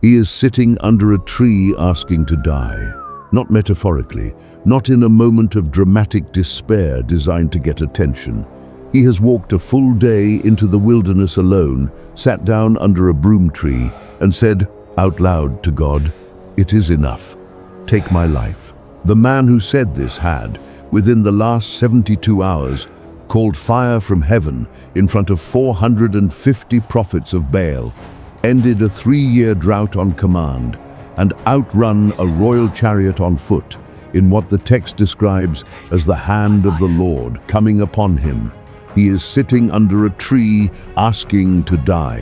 He is sitting under a tree asking to die. Not metaphorically, not in a moment of dramatic despair designed to get attention. He has walked a full day into the wilderness alone, sat down under a broom tree, and said out loud to God, "It is enough. Take my life." The man who said this had, within the last 72 hours, called fire from heaven in front of 450 prophets of Baal, ended a 3-year drought on command, and outrun a royal chariot on foot in what the text describes as the hand of the Lord coming upon him. He is sitting under a tree asking to die.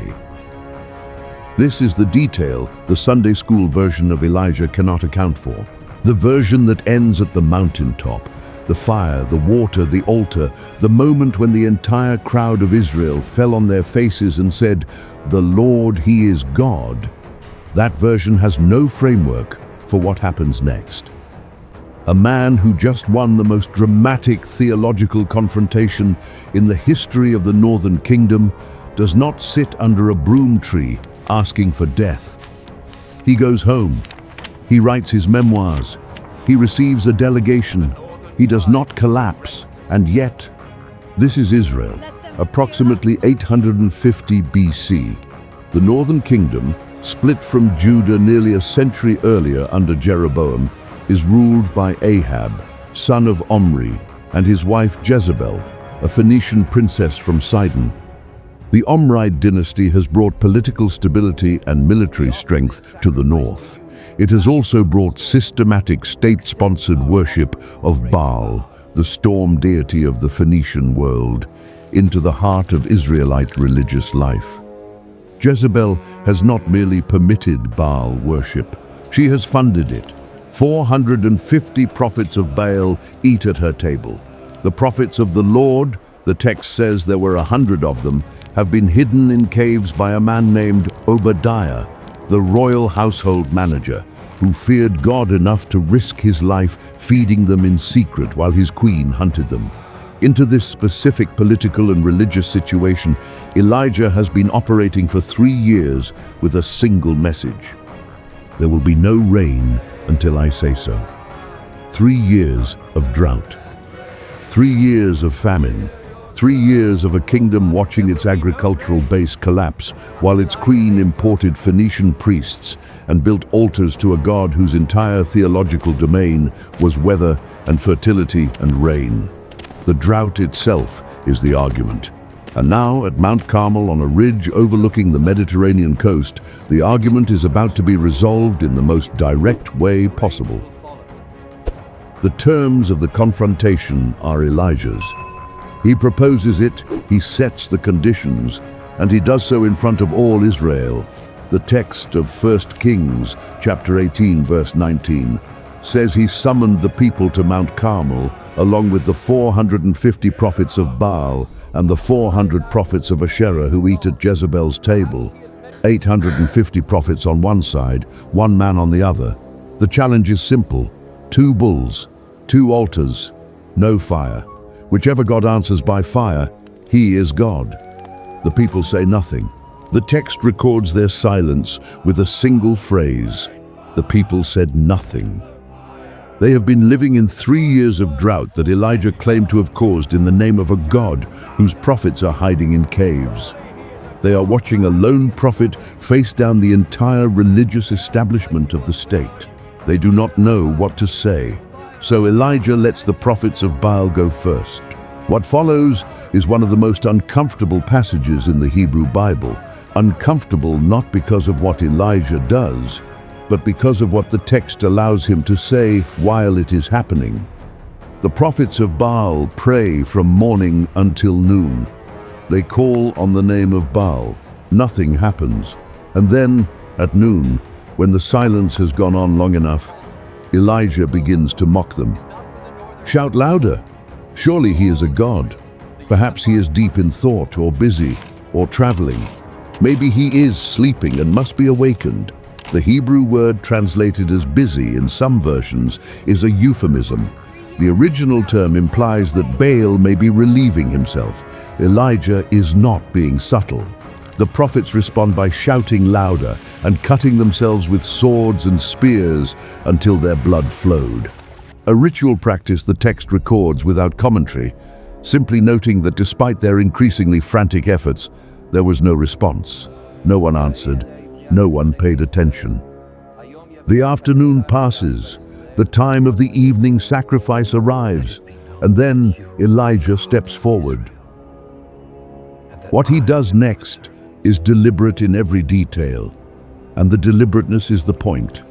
This is the detail the Sunday school version of Elijah cannot account for. The version that ends at the mountaintop, the fire, the water, the altar, the moment when the entire crowd of Israel fell on their faces and said, "The Lord, He is God." That version has no framework for what happens next. A man who just won the most dramatic theological confrontation in the history of the Northern Kingdom does not sit under a broom tree asking for death. He goes home. He writes his memoirs. He receives a delegation. He does not collapse. And yet, this is Israel, approximately 850 BC. The Northern Kingdom, split from Judah nearly a century earlier under Jeroboam, is ruled by Ahab, son of Omri, and his wife Jezebel, a Phoenician princess from Sidon. The Omride dynasty has brought political stability and military strength to the north. It has also brought systematic state-sponsored worship of Baal, the storm deity of the Phoenician world, into the heart of Israelite religious life. Jezebel has not merely permitted Baal worship, she has funded it. 450 prophets of Baal eat at her table. The prophets of the Lord, the text says there were 100 of them, have been hidden in caves by a man named Obadiah, the royal household manager, who feared God enough to risk his life feeding them in secret while his queen hunted them. Into this specific political and religious situation, Elijah has been operating for 3 years with a single message. There will be no rain until I say so. 3 years of drought. 3 years of famine. 3 years of a kingdom watching its agricultural base collapse while its queen imported Phoenician priests and built altars to a god whose entire theological domain was weather and fertility and rain. The drought itself is the argument. And now, at Mount Carmel on a ridge overlooking the Mediterranean coast, the argument is about to be resolved in the most direct way possible. The terms of the confrontation are Elijah's. He proposes it, he sets the conditions, and he does so in front of all Israel. The text of 1 Kings, chapter 18, verse 19, says he summoned the people to Mount Carmel, along with the 450 prophets of Baal and the 400 prophets of Asherah who eat at Jezebel's table. 850 prophets on one side, one man on the other. The challenge is simple: 2 bulls, 2 altars, no fire. Whichever God answers by fire, he is God. The people say nothing. The text records their silence with a single phrase: the people said nothing. They have been living in 3 years of drought that Elijah claimed to have caused in the name of a God whose prophets are hiding in caves. They are watching a lone prophet face down the entire religious establishment of the state. They do not know what to say, so Elijah lets the prophets of Baal go first. What follows is one of the most uncomfortable passages in the Hebrew Bible. Uncomfortable not because of what Elijah does, but because of what the text allows him to say while it is happening. The prophets of Baal pray from morning until noon. They call on the name of Baal. Nothing happens. And then, at noon, when the silence has gone on long enough, Elijah begins to mock them. Shout louder! Surely he is a god. Perhaps he is deep in thought, or busy, or traveling. Maybe he is sleeping and must be awakened. The Hebrew word translated as busy in some versions is a euphemism. The original term implies that Baal may be relieving himself. Elijah is not being subtle. The prophets respond by shouting louder and cutting themselves with swords and spears until their blood flowed. A ritual practice the text records without commentary, simply noting that despite their increasingly frantic efforts, there was no response. No one answered. No one paid attention. The afternoon passes. The time of the evening sacrifice arrives, and then Elijah steps forward. What he does next is deliberate in every detail, and the deliberateness is the point.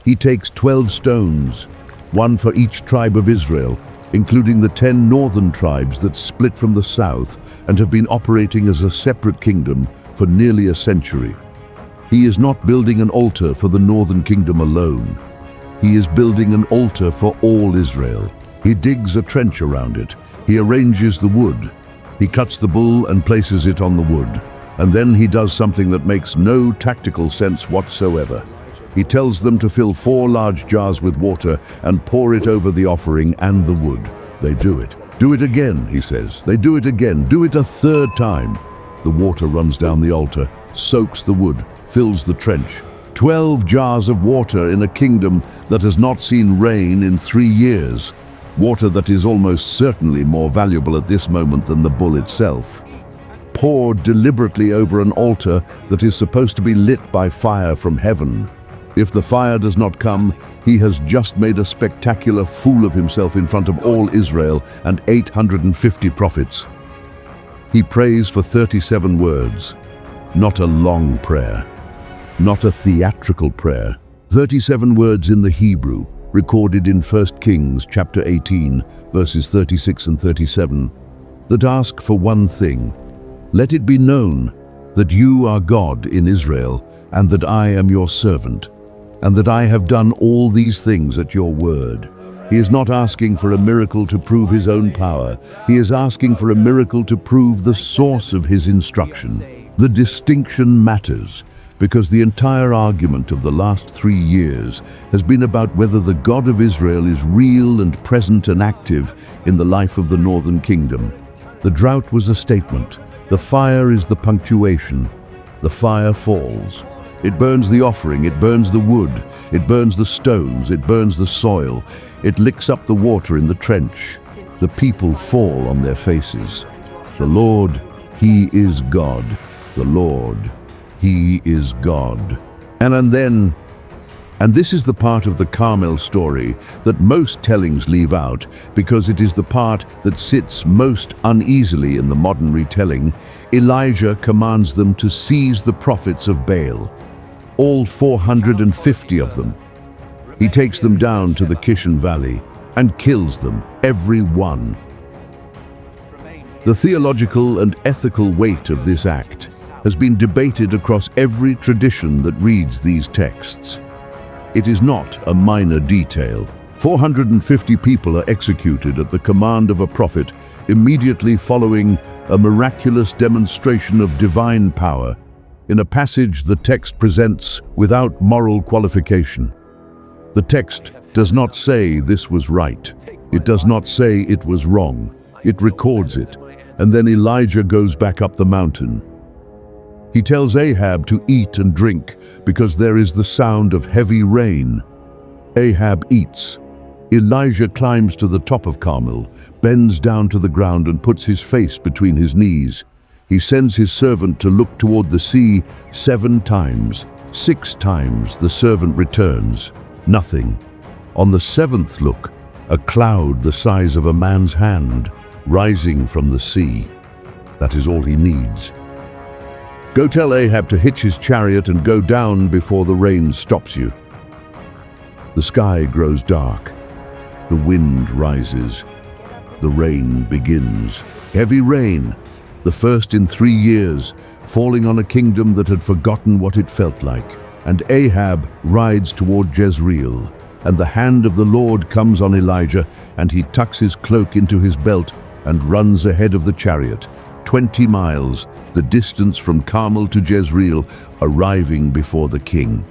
He takes 12 stones, one for each tribe of Israel, including the 10 northern tribes that split from the south and have been operating as a separate kingdom for nearly a century. He is not building an altar for the northern kingdom alone. He is building an altar for all Israel. He digs a trench around it. He arranges the wood. He cuts the bull and places it on the wood. And then he does something that makes no tactical sense whatsoever. He tells them to fill 4 large jars with water and pour it over the offering and the wood. They do it. Do it again, he says. They do it again. Do it a 3rd time. The water runs down the altar, soaks the wood, fills the trench. 12 jars of water in a kingdom that has not seen rain in 3 years. Water that is almost certainly more valuable at this moment than the bull itself. Poured deliberately over an altar that is supposed to be lit by fire from heaven. If the fire does not come, he has just made a spectacular fool of himself in front of all Israel and 850 prophets. He prays for 37 words, not a long prayer, not a theatrical prayer. 37 words in the Hebrew, recorded in 1 Kings chapter 18, verses 36 and 37, that ask for one thing: let it be known that you are God in Israel, and that I am your servant, and that I have done all these things at your word. He is not asking for a miracle to prove his own power. He is asking for a miracle to prove the source of his instruction. The distinction matters, because the entire argument of the last 3 years has been about whether the God of Israel is real and present and active in the life of the northern kingdom. The drought was a statement. The fire is the punctuation. The fire falls. It burns the offering, it burns the wood, it burns the stones, it burns the soil, it licks up the water in the trench. The people fall on their faces. The Lord, He is God. The Lord, He is God. And this is the part of the Carmel story that most tellings leave out, because it is the part that sits most uneasily in the modern retelling. Elijah commands them to seize the prophets of Baal, all 450 of them. He takes them down to the Kishon Valley and kills them, every one. The theological and ethical weight of this act has been debated across every tradition that reads these texts. It is not a minor detail. 450 people are executed at the command of a prophet immediately following a miraculous demonstration of divine power in a passage the text presents without moral qualification. The text does not say this was right. It does not say it was wrong. It records it. And then Elijah goes back up the mountain. He tells Ahab to eat and drink because there is the sound of heavy rain. Ahab eats. Elijah climbs to the top of Carmel, bends down to the ground and puts his face between his knees. He sends his servant to look toward the sea 7 times. 6 times the servant returns. Nothing. On the 7th look, a cloud the size of a man's hand rising from the sea. That is all he needs. Go tell Ahab to hitch his chariot and go down before the rain stops you. The sky grows dark. The wind rises. The rain begins. Heavy rain, the first in 3 years, falling on a kingdom that had forgotten what it felt like. And Ahab rides toward Jezreel, and the hand of the Lord comes on Elijah, and he tucks his cloak into his belt and runs ahead of the chariot. 20 miles, the distance from Carmel to Jezreel, arriving before the king.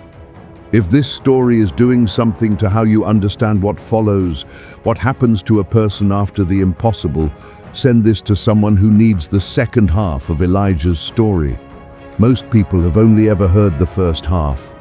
If this story is doing something to how you understand what follows, what happens to a person after the impossible, send this to someone who needs the second half of Elijah's story. Most people have only ever heard the first half.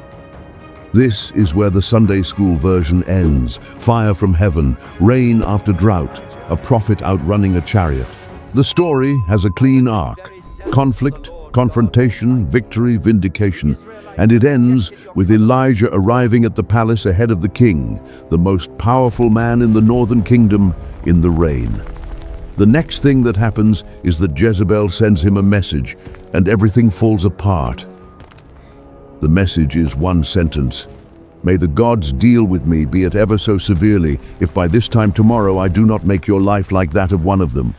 This is where the Sunday school version ends. Fire from heaven, rain after drought, a prophet outrunning a chariot. The story has a clean arc: conflict, confrontation, victory, vindication. And it ends with Elijah arriving at the palace ahead of the king, the most powerful man in the northern kingdom, in the rain. The next thing that happens is that Jezebel sends him a message, and everything falls apart. The message is one sentence: "May the gods deal with me, be it ever so severely, if by this time tomorrow I do not make your life like that of one of them."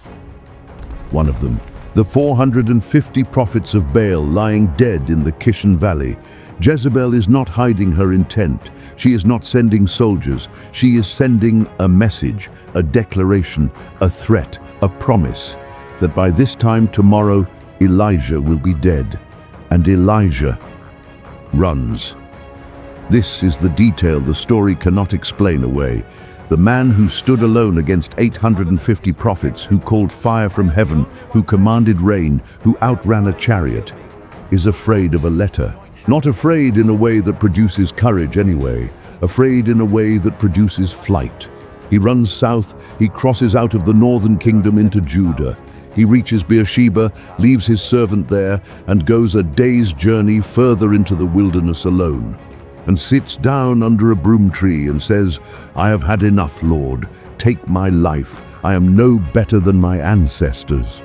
One of them. The 450 prophets of Baal lying dead in the Kishon Valley. Jezebel is not hiding her intent. She is not sending soldiers. She is sending a message, a declaration, a threat, a promise that by this time tomorrow Elijah will be dead. And Elijah runs. This is the detail the story cannot explain away. The man who stood alone against 850 prophets, who called fire from heaven, who commanded rain, who outran a chariot, is afraid of a letter. Not afraid in a way that produces courage anyway, afraid in a way that produces flight. He runs south, he crosses out of the northern kingdom into Judah. He reaches Beersheba, leaves his servant there, and goes a day's journey further into the wilderness alone, and sits down under a broom tree and says, "I have had enough, Lord. Take my life. I am no better than my ancestors."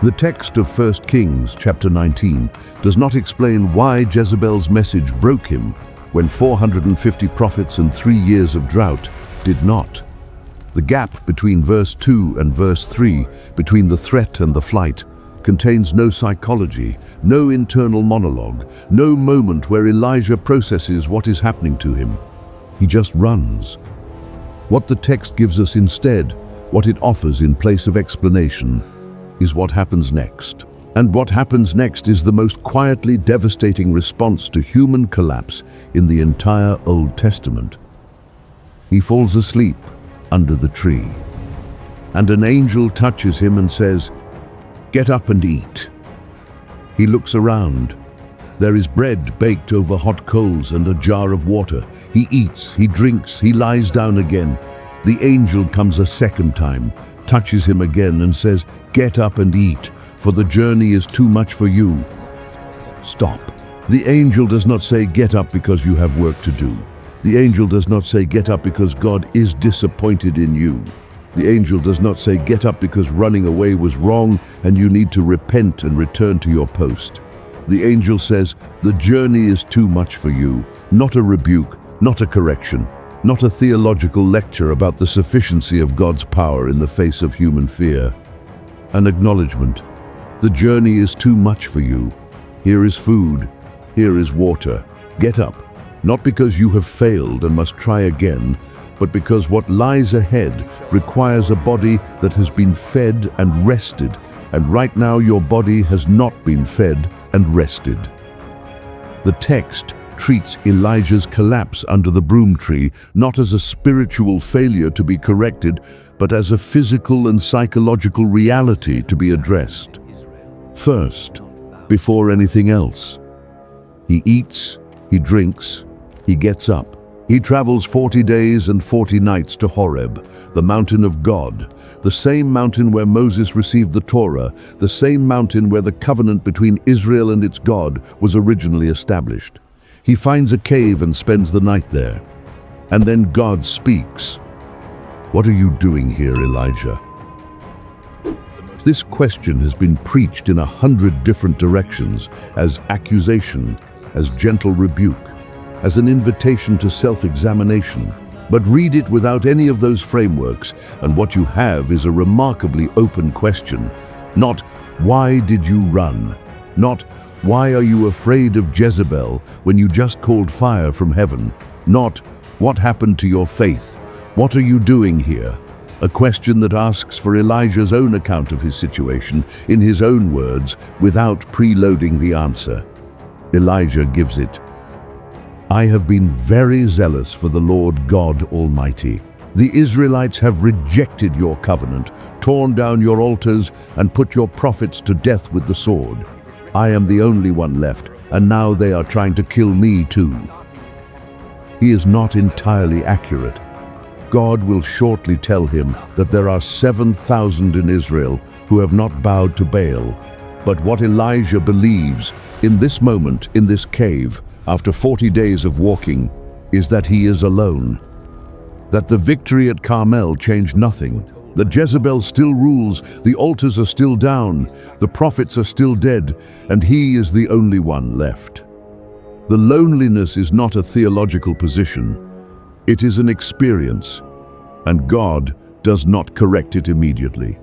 The text of 1 Kings chapter 19 does not explain why Jezebel's message broke him when 450 prophets and 3 years of drought did not. The gap between verse 2 and verse 3, between the threat and the flight, contains no psychology, no internal monologue, no moment where Elijah processes what is happening to him. He just runs. What the text gives us instead, what it offers in place of explanation, is what happens next. And what happens next is the most quietly devastating response to human collapse in the entire Old Testament. He falls asleep under the tree, and an angel touches him and says, "Get up and eat." He looks around. There is bread baked over hot coals and a jar of water. He eats, he drinks, he lies down again. The angel comes a second time, touches him again and says, "Get up and eat, for the journey is too much for you." Stop. The angel does not say, "Get up because you have work to do." The angel does not say, "Get up because God is disappointed in you." The angel does not say, "Get up because running away was wrong and you need to repent and return to your post." The angel says, "The journey is too much for you." Not a rebuke, not a correction, not a theological lecture about the sufficiency of God's power in the face of human fear. An acknowledgement. The journey is too much for you. Here is food. Here is water. Get up. Not because you have failed and must try again, but because what lies ahead requires a body that has been fed and rested, and right now your body has not been fed and rested. The text treats Elijah's collapse under the broom tree not as a spiritual failure to be corrected, but as a physical and psychological reality to be addressed. First, before anything else, he eats, he drinks, he gets up. He travels 40 days and 40 nights to Horeb, the mountain of God, the same mountain where Moses received the Torah, the same mountain where the covenant between Israel and its God was originally established. He finds a cave and spends the night there. And then God speaks. "What are you doing here, Elijah?" This question has been preached in 100 different directions, as accusation, as gentle rebuke, as an invitation to self-examination. But read it without any of those frameworks, and what you have is a remarkably open question. Not, "Why did you run?" Not, "Why are you afraid of Jezebel when you just called fire from heaven?" Not, "What happened to your faith? What are you doing here?" A question that asks for Elijah's own account of his situation, in his own words, without preloading the answer. Elijah gives it. "I have been very zealous for the Lord God Almighty. The Israelites have rejected your covenant, torn down your altars, and put your prophets to death with the sword. I am the only one left, and now they are trying to kill me too. He is not entirely accurate. God will shortly tell him that there are 7,000 in Israel who have not bowed to Baal. But what Elijah believes in this moment, in this cave, after 40 days of walking, is that he is alone. That the victory at Carmel changed nothing. That Jezebel still rules, the altars are still down, the prophets are still dead, and he is the only one left. The loneliness is not a theological position. It is an experience, and God does not correct it immediately.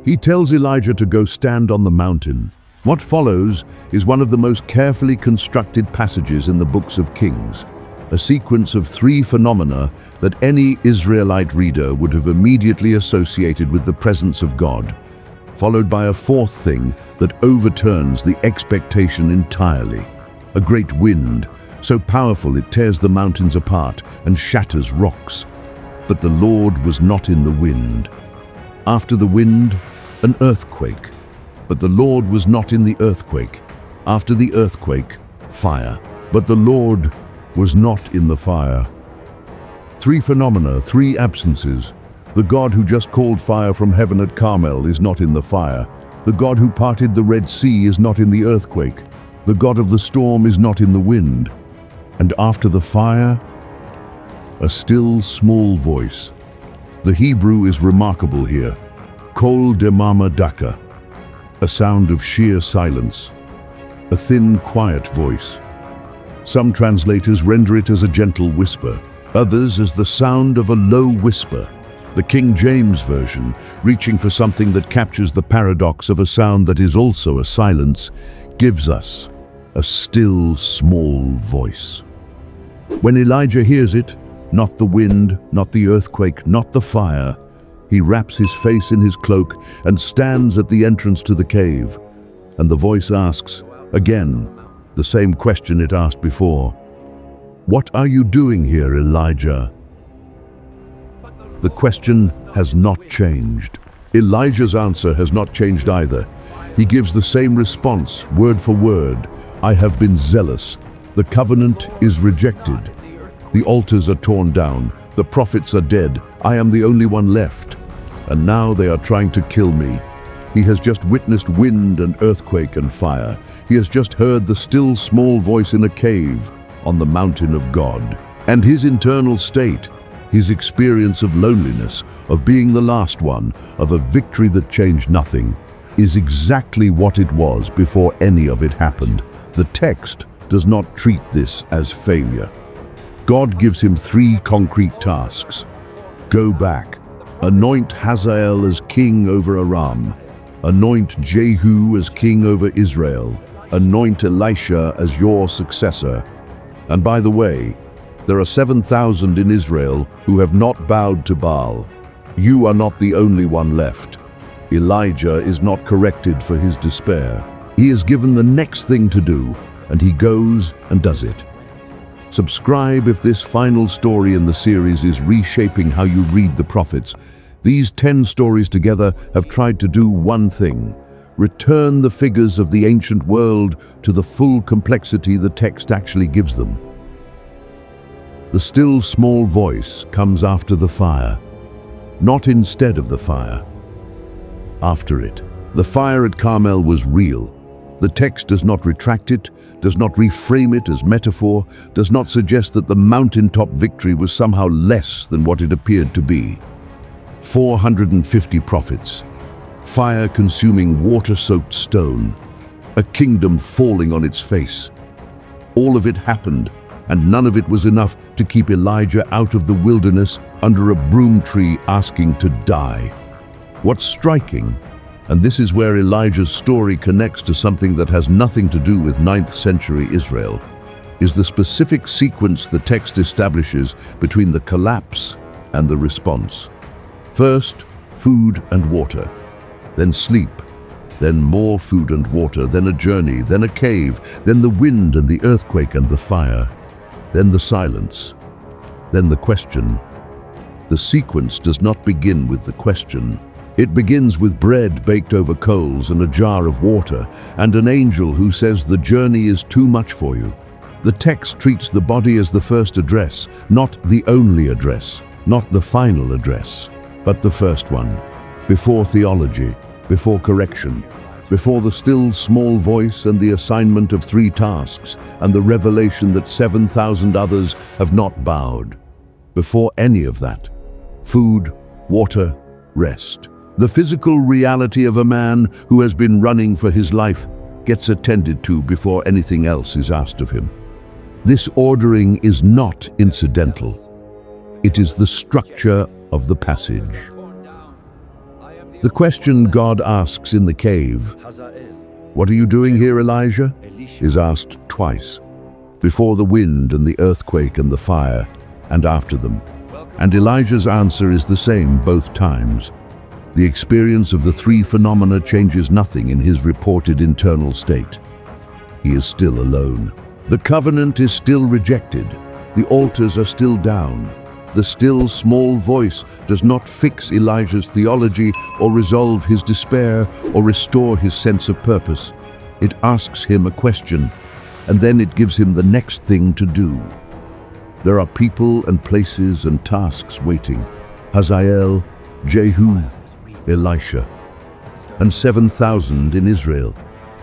He tells Elijah to go stand on the mountain. What follows is one of the most carefully constructed passages in the books of Kings, a sequence of 3 phenomena that any Israelite reader would have immediately associated with the presence of God, followed by a 4th thing that overturns the expectation entirely. A great wind, so powerful it tears the mountains apart and shatters rocks. But the Lord was not in the wind. After the wind, an earthquake. But the Lord was not in the earthquake. After the earthquake, fire. But the Lord was not in the fire. 3 phenomena, 3 absences. The God who just called fire from heaven at Carmel is not in the fire. The God who parted the Red Sea is not in the earthquake. The God of the storm is not in the wind. And after the fire, a still small voice. The Hebrew is remarkable here. Kol demamah dakkah, a sound of sheer silence, a thin, quiet voice. Some translators render it as a gentle whisper, others as the sound of a low whisper. The King James Version, reaching for something that captures the paradox of a sound that is also a silence, gives us a still, small voice. When Elijah hears it, not the wind, not the earthquake, not the fire, he wraps his face in his cloak and stands at the entrance to the cave. And the voice asks, again, the same question it asked before. What are you doing here, Elijah? The question has not changed. Elijah's answer has not changed either. He gives the same response, word for word. I have been zealous. The covenant is rejected. The altars are torn down. The prophets are dead. I am the only one left. And now they are trying to kill me. He has just witnessed wind and earthquake and fire. He has just heard the still small voice in a cave on the mountain of God. And his internal state, his experience of loneliness, of being the last one, of a victory that changed nothing, is exactly what it was before any of it happened. The text does not treat this as failure. God gives him 3 concrete tasks. Go back. Anoint Hazael as king over Aram. Anoint Jehu as king over Israel. Anoint Elisha as your successor. And by the way, there are 7,000 in Israel who have not bowed to Baal. You are not the only one left. Elijah is not corrected for his despair. He is given the next thing to do, and he goes and does it. Subscribe if this final story in the series is reshaping how you read the prophets. These 10 stories together have tried to do one thing: return the figures of the ancient world to the full complexity the text actually gives them. The still small voice comes after the fire, not instead of the fire. After it, the fire at Carmel was real. The text does not retract it, does not reframe it as metaphor, does not suggest that the mountaintop victory was somehow less than what it appeared to be. 450 prophets, fire-consuming, water-soaked stone, a kingdom falling on its face. All of it happened, and none of it was enough to keep Elijah out of the wilderness under a broom tree asking to die. What's striking, and this is where Elijah's story connects to something that has nothing to do with 9th century Israel, is the specific sequence the text establishes between the collapse and the response. First, food and water, then sleep, then more food and water, then a journey, then a cave, then the wind and the earthquake and the fire, then the silence, then the question. The sequence does not begin with the question. It begins with bread baked over coals and a jar of water, and an angel who says the journey is too much for you. The text treats the body as the first address, not the only address, not the final address, but the first one. Before theology, before correction, before the still small voice and the assignment of 3 tasks and the revelation that 7,000 others have not bowed. Before any of that, food, water, rest. The physical reality of a man who has been running for his life gets attended to before anything else is asked of him. This ordering is not incidental. It is the structure of the passage. The question God asks in the cave, "What are you doing here, Elijah?" is asked twice, before the wind and the earthquake and the fire, and after them. And Elijah's answer is the same both times. The experience of the 3 phenomena changes nothing in his reported internal state. He is still alone. The covenant is still rejected. The altars are still down. The still small voice does not fix Elijah's theology or resolve his despair or restore his sense of purpose. It asks him a question, and then it gives him the next thing to do. There are people and places and tasks waiting. Hazael, Jehu, Elisha, and 7,000 in Israel.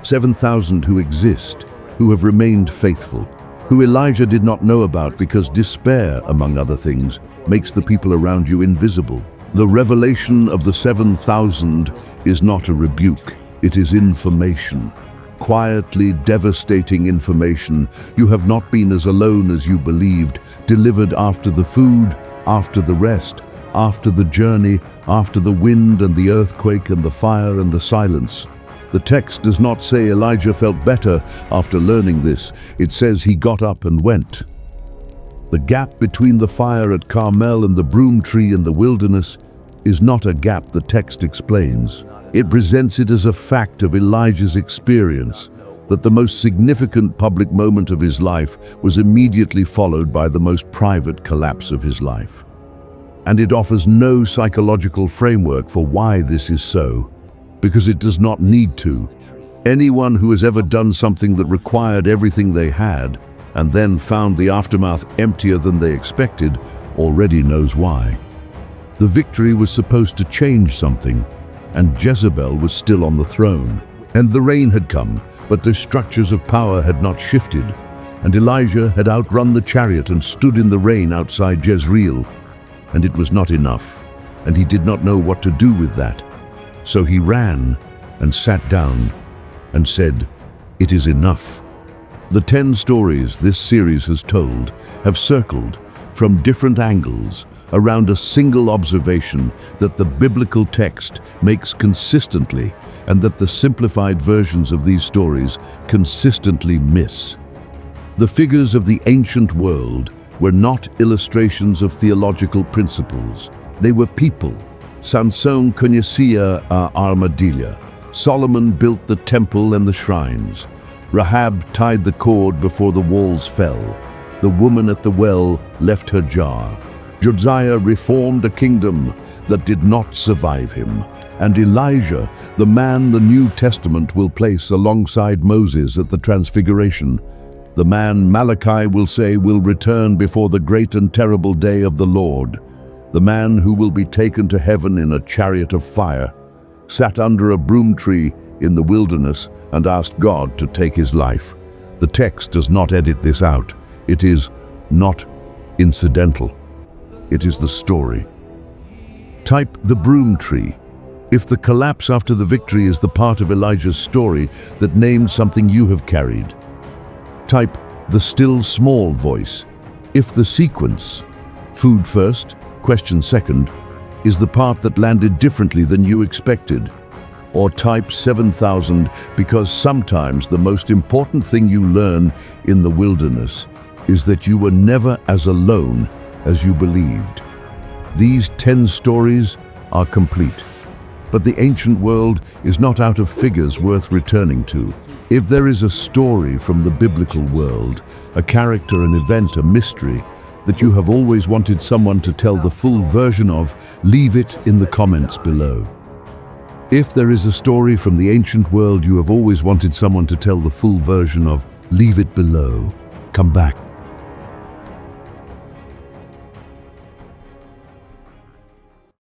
7,000 who exist, who have remained faithful, who Elijah did not know about because despair, among other things, makes the people around you invisible. The revelation of the 7,000 is not a rebuke, it is information. Quietly devastating information. You have not been as alone as you believed, delivered after the food, after the rest, after the journey, after the wind and the earthquake and the fire and the silence. The text does not say Elijah felt better after learning this. It says he got up and went. The gap between the fire at Carmel and the broom tree in the wilderness is not a gap the text explains. It presents it as a fact of Elijah's experience, that the most significant public moment of his life was immediately followed by the most private collapse of his life. And it offers no psychological framework for why this is so, because it does not need to. Anyone who has ever done something that required everything they had and then found the aftermath emptier than they expected already knows why. The victory was supposed to change something, and Jezebel was still on the throne. And the rain had come, but the structures of power had not shifted. And Elijah had outrun the chariot and stood in the rain outside Jezreel. And it was not enough, and he did not know what to do with that. So he ran and sat down and said, "It is enough." The 10 stories this series has told have circled from different angles around a single observation that the biblical text makes consistently and that the simplified versions of these stories consistently miss. The figures of the ancient world were not illustrations of theological principles. They were people. Samson conhecia a armadilha. Solomon built the temple and the shrines. Rahab tied the cord before the walls fell. The woman at the well left her jar. Josiah reformed a kingdom that did not survive him. And Elijah, the man the New Testament will place alongside Moses at the Transfiguration, the man Malachi will say will return before the great and terrible day of the Lord, the man who will be taken to heaven in a chariot of fire, sat under a broom tree in the wilderness and asked God to take his life. The text does not edit this out. It is not incidental. It is the story. Type the broom tree. If the collapse after the victory is the part of Elijah's story that named something you have carried. Type the still small voice. If the sequence, food first, question second, is the part that landed differently than you expected. Or type 7,000 because sometimes the most important thing you learn in the wilderness is that you were never as alone as you believed. These 10 stories are complete. But the ancient world is not out of figures worth returning to. If there is a story from the biblical world, a character, an event, a mystery, that you have always wanted someone to tell the full version of, leave it in the comments below. If there is a story from the ancient world you have always wanted someone to tell the full version of, leave it below. Come back.